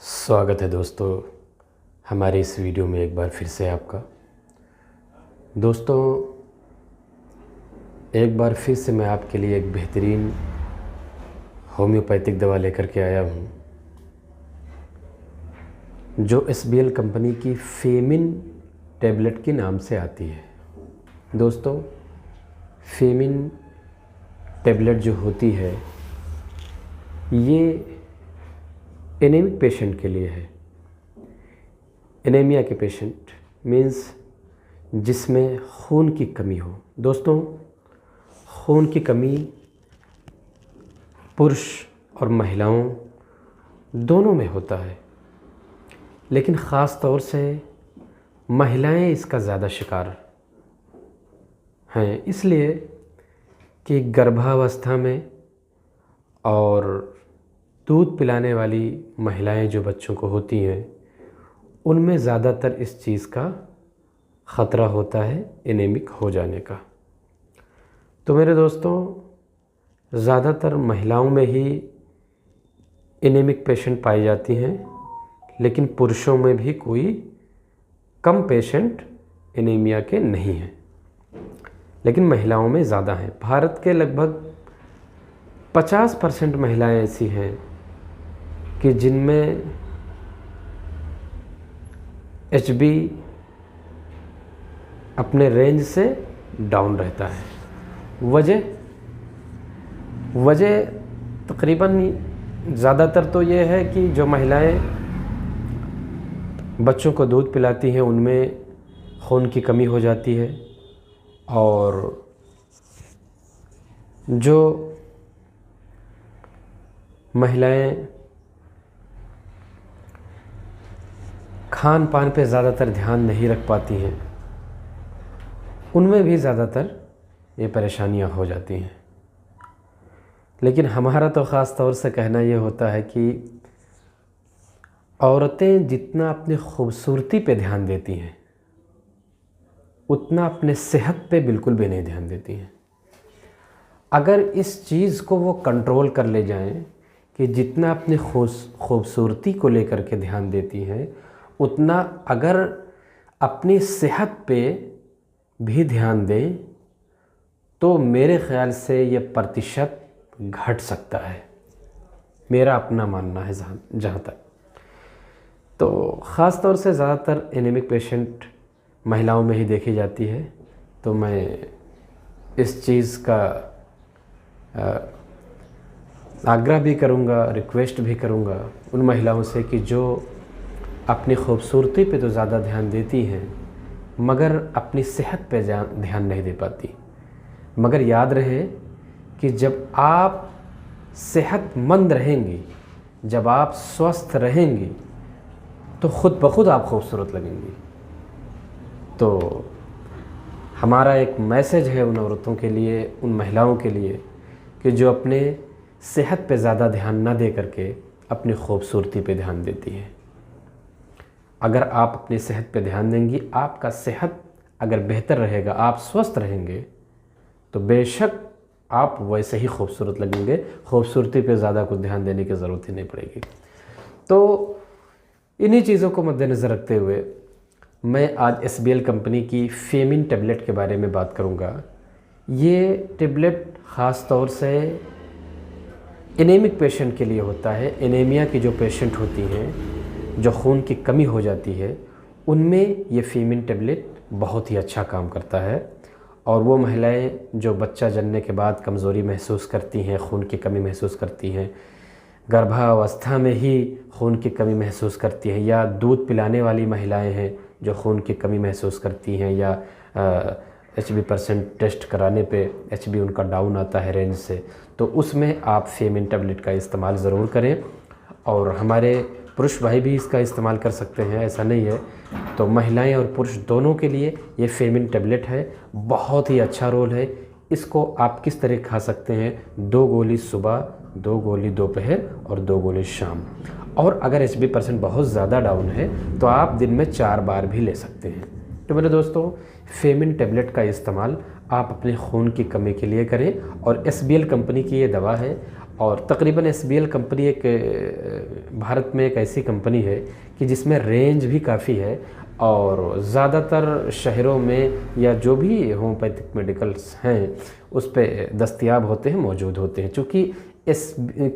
स्वागत है दोस्तों हमारे इस वीडियो में एक बार फिर से आपका। दोस्तों एक बार फिर से मैं आपके लिए एक बेहतरीन होम्योपैथिक दवा लेकर के आया हूँ जो SBL कंपनी की फेमिन टैबलेट के नाम से आती है। दोस्तों फेमिन टैबलेट जो होती है ये एनीमिक पेशेंट के लिए है। एनीमिया के पेशेंट मीन्स जिसमें खून की कमी हो। दोस्तों खून की कमी पुरुष और महिलाओं दोनों में होता है, लेकिन ख़ास तौर से महिलाएं इसका ज़्यादा शिकार हैं, इसलिए कि गर्भावस्था में और दूध पिलाने वाली महिलाएं जो बच्चों को होती हैं उनमें ज़्यादातर इस चीज़ का ख़तरा होता है एनीमिक हो जाने का। तो मेरे दोस्तों ज़्यादातर महिलाओं में ही एनीमिक पेशेंट पाई जाती हैं, लेकिन पुरुषों में भी कोई कम पेशेंट एनीमिया के नहीं हैं, लेकिन महिलाओं में ज़्यादा हैं। भारत के लगभग 50% महिलाएं ऐसी हैं कि जिनमें HB अपने रेंज से डाउन रहता है। वजह तकरीबन ज़्यादातर तो ये है कि जो महिलाएं बच्चों को दूध पिलाती हैं उनमें खून की कमी हो जाती है, और जो महिलाएं खान पान पे ज़्यादातर ध्यान नहीं रख पाती हैं उनमें भी ज़्यादातर ये परेशानियां हो जाती हैं। लेकिन हमारा तो ख़ास तौर से कहना ये होता है कि औरतें जितना अपनी खूबसूरती पे ध्यान देती हैं उतना अपने सेहत पे बिल्कुल भी नहीं ध्यान देती हैं। अगर इस चीज़ को वो कंट्रोल कर ले जाएं कि जितना अपनी खूबसूरती को लेकर के ध्यान देती हैं उतना अगर अपनी सेहत पे भी ध्यान दें तो मेरे ख़्याल से ये प्रतिशत घट सकता है, मेरा अपना मानना है जहाँ तक। तो ख़ास तौर से ज़्यादातर एनीमिक पेशेंट महिलाओं में ही देखी जाती है। तो मैं इस चीज़ का आग्रह भी करूँगा, रिक्वेस्ट भी करूँगा उन महिलाओं से कि जो अपनी खूबसूरती पे तो ज़्यादा ध्यान देती हैं मगर अपनी सेहत पे ध्यान नहीं दे पाती। मगर याद रहे कि जब आप सेहतमंद रहेंगी, जब आप स्वस्थ रहेंगी तो ख़ुद ब खुद आप खूबसूरत लगेंगी। तो हमारा एक मैसेज है उन औरतों के लिए, उन महिलाओं के लिए कि जो अपने सेहत पे ज़्यादा ध्यान ना दे करके अपनी खूबसूरती पे ध्यान देती है। अगर आप अपनी सेहत पे ध्यान देंगी, आपका सेहत अगर बेहतर रहेगा, आप स्वस्थ रहेंगे तो बेशक आप वैसे ही खूबसूरत लगेंगे। खूबसूरती पे ज़्यादा कुछ ध्यान देने की ज़रूरत ही नहीं पड़ेगी। तो इन्हीं चीज़ों को मद्देनज़र रखते हुए मैं आज SBL कंपनी की फेमिन टैबलेट के बारे में बात करूँगा। ये टैबलेट ख़ास तौर से एनीमिक पेशेंट के लिए होता है। एनीमिया की जो पेशेंट होती हैं, जो खून की कमी हो जाती है, उनमें ये फेमिन टैबलेट बहुत ही अच्छा काम करता है। और वो महिलाएं जो बच्चा जनने के बाद कमज़ोरी महसूस करती हैं, खून की कमी महसूस करती हैं, गर्भावस्था में ही खून की कमी महसूस करती हैं, या दूध पिलाने वाली महिलाएं हैं जो खून की कमी महसूस करती हैं, या HB% टेस्ट कराने पे HB उनका डाउन आता है रेंज से, तो उसमें आप फेमिन टैबलेट का इस्तेमाल ज़रूर करें। और हमारे पुरुष भाई भी इसका इस्तेमाल कर सकते हैं, ऐसा नहीं है। तो महिलाएं और पुरुष दोनों के लिए ये फेमिन टैबलेट है, बहुत ही अच्छा रोल है। इसको आप किस तरह खा सकते हैं? 2 गोली सुबह, 2 गोली दोपहर और 2 गोली शाम। और अगर HB% बहुत ज़्यादा डाउन है तो आप दिन में 4 बार भी ले सकते हैं। तो मेरे दोस्तों फेमिन टैबलेट का इस्तेमाल आप अपने खून की कमी के लिए करें, और SBL कंपनी की ये दवा है और तकरीबन SBL कंपनी एक भारत में एक ऐसी कंपनी है कि जिसमें रेंज भी काफ़ी है और ज़्यादातर शहरों में या जो भी होम्योपैथिक मेडिकल्स हैं उस पे दस्तयाब होते हैं, मौजूद होते हैं। चूँकि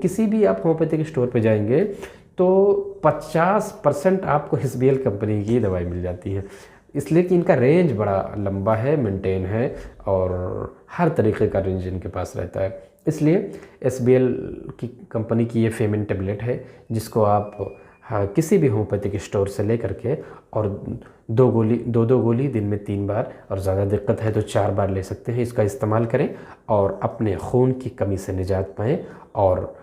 किसी भी आप होम्योपैथिक स्टोर पे जाएंगे तो 50% आपको SBL कंपनी की दवाई मिल जाती है, इसलिए कि इनका रेंज बड़ा लंबा है, मेंटेन है और हर तरीके का रेंज इनके पास रहता है। इसलिए SBL की कंपनी की ये फेमिन टेबलेट है जिसको आप किसी भी होम्योपैथिक स्टोर से ले करके और दो गोली दिन में 3 बार और ज़्यादा दिक्कत है तो 4 बार ले सकते हैं। इसका इस्तेमाल करें और अपने खून की कमी से निजात पाएँ। और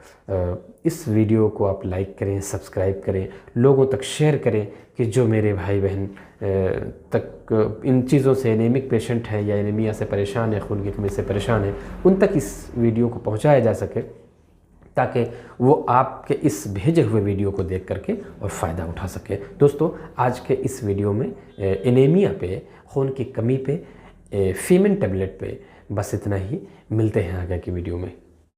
इस वीडियो को आप लाइक करें, सब्सक्राइब करें, लोगों तक शेयर करें कि जो मेरे भाई बहन तक इन चीज़ों से एनीमिक पेशेंट हैं या एनीमिया से परेशान है, खून की कमी से परेशान है, उन तक इस वीडियो को पहुंचाया जा सके ताकि वो आपके इस भेजे हुए वीडियो को देख करके और फ़ायदा उठा सके। दोस्तों, आज के इस वीडियो में एनीमिया पे, खून की कमी पे, फेमिन टेबलेट पे बस इतना ही। मिलते हैं आगे की वीडियो में।